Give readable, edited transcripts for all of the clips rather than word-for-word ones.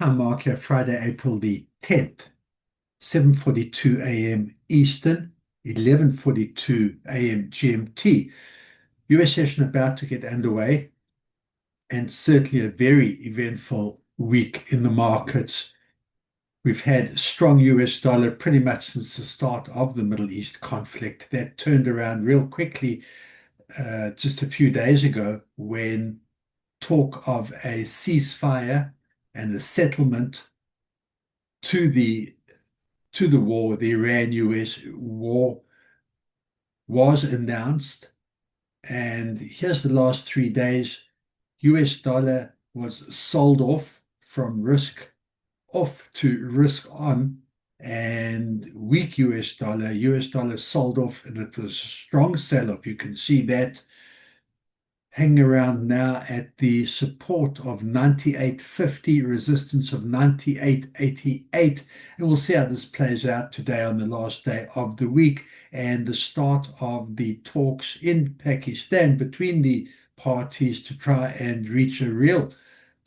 Time mark here, Friday, April the 10th, 7:42 a.m. Eastern, 11:42 a.m. GMT. US session about to get underway, and certainly a very eventful week in the markets. We've had strong US dollar pretty much since the start of the Middle East conflict. That turned around real quickly just a few days ago when talk of a ceasefire and a settlement to the war, the Iran-US war, was announced. And here's the last 3 days. US dollar was sold off from risk off to risk on, and weak US dollar sold off, and it was a strong sell-off. You can see that hanging around now at the support of 98.50, resistance of 98.88. And we'll see how this plays out today on the last day of the week and the start of the talks in Pakistan between the parties to try and reach a real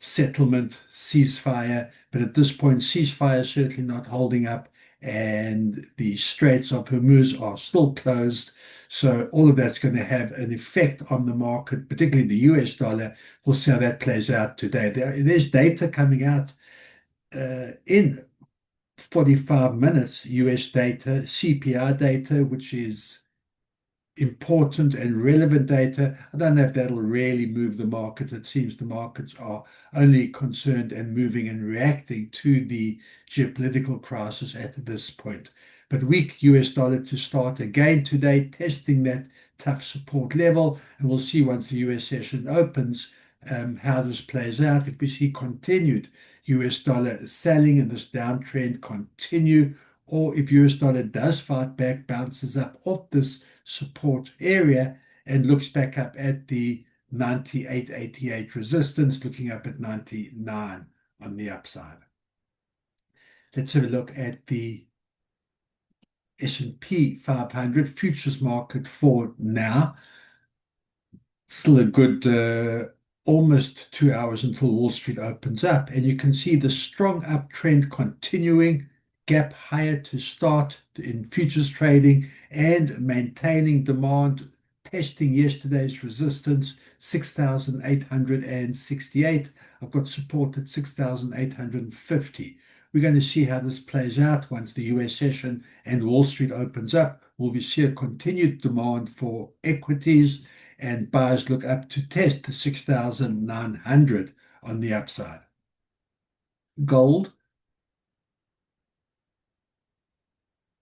settlement, ceasefire. But at this point, ceasefire is certainly not holding up, and the Straits of Hormuz are still closed. So all of that's going to have an effect on the market, particularly the US dollar. We'll see how that plays out today. There's data coming out in 45 minutes, US data, CPI data, which is important and relevant data. I don't know if that'll really move the market. It seems the markets are only concerned and moving and reacting to the geopolitical crisis at this point. But weak US dollar to start again today, testing that tough support level. And we'll see once the US session opens how this plays out. If we see continued US dollar selling and this downtrend continue, or if US dollar does fight back, bounces up off this support area and looks back up at the 98.88 resistance, looking up at 99 on the upside. Let's have a look at the S&P 500 futures market for now. Still a good almost 2 hours until Wall Street opens up, and you can see the strong uptrend continuing, gap higher to start in futures trading and maintaining demand, testing yesterday's resistance 6,868. I've got support at 6,850. We're going to see how this plays out once the US session and Wall Street opens up. Will we see a continued demand for equities, and buyers look up to test the 6,900 on the upside? Gold,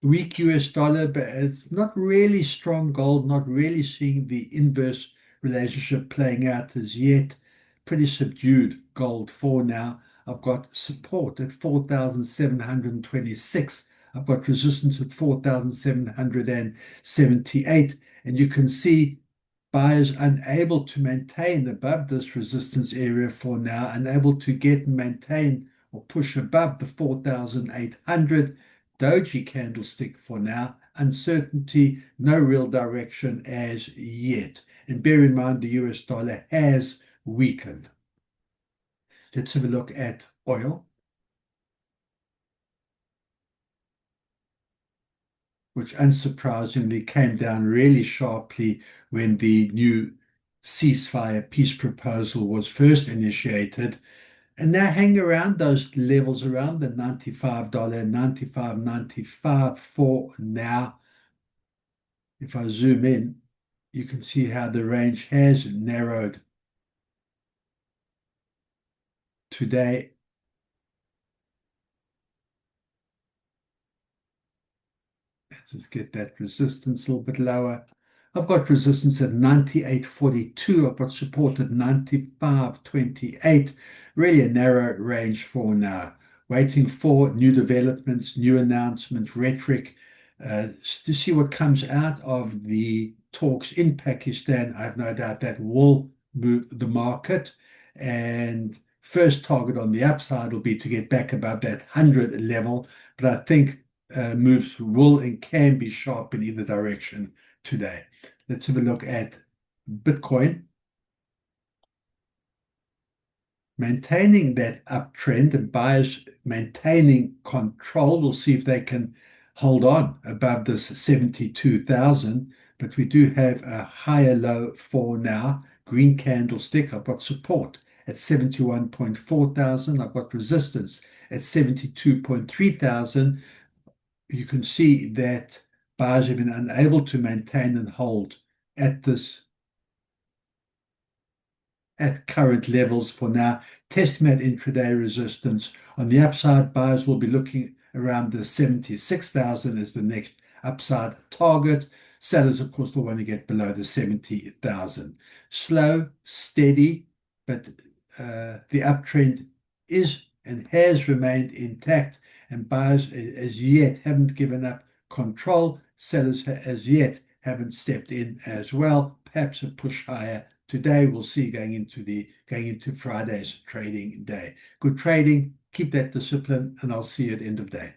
weak US dollar, but it's not really strong gold, not really seeing the inverse relationship playing out as yet. Pretty subdued gold for now. I've got support at 4,726. I've got resistance at 4,778. And you can see buyers unable to maintain above this resistance area for now, unable to get and maintain or push above the 4,800. Doji candlestick for now, uncertainty, no real direction as yet. And bear in mind the US dollar has weakened. Let's have a look at oil, which unsurprisingly came down really sharply when the new ceasefire peace proposal was first initiated, and now hang around those levels around the $95, 95.95 for now. If I zoom in, you can see how the range has narrowed today. Let's just get that resistance a little bit lower. I've got resistance at 98.42. I've got support at 95.28. Really a narrow range for now. Waiting for new developments, new announcements, rhetoric, to see what comes out of the talks in Pakistan. I have no doubt that will move the market. And first target on the upside will be to get back above that 100 level. But I think moves will and can be sharp in either direction today. Let's have a look at Bitcoin. maintaining that uptrend and buyers maintaining control. We'll see if they can hold on above this 72,000, but we do have a higher low for now. Green candlestick. I've got support at 71.4 thousand. I've got resistance at 72.3 thousand. You can see that buyers have been unable to maintain and hold at this at current levels for now. Testing that intraday resistance. On the upside, buyers will be looking around the 76,000 as the next upside target. Sellers, of course, will want to get below the 70,000. Slow, steady, but the uptrend is and has remained intact, and buyers as yet haven't given up control. Sellers as yet haven't stepped in as well. Perhaps a push higher today. We'll see going into Friday's trading day. Good trading. Keep that discipline, and I'll see you at the end of day.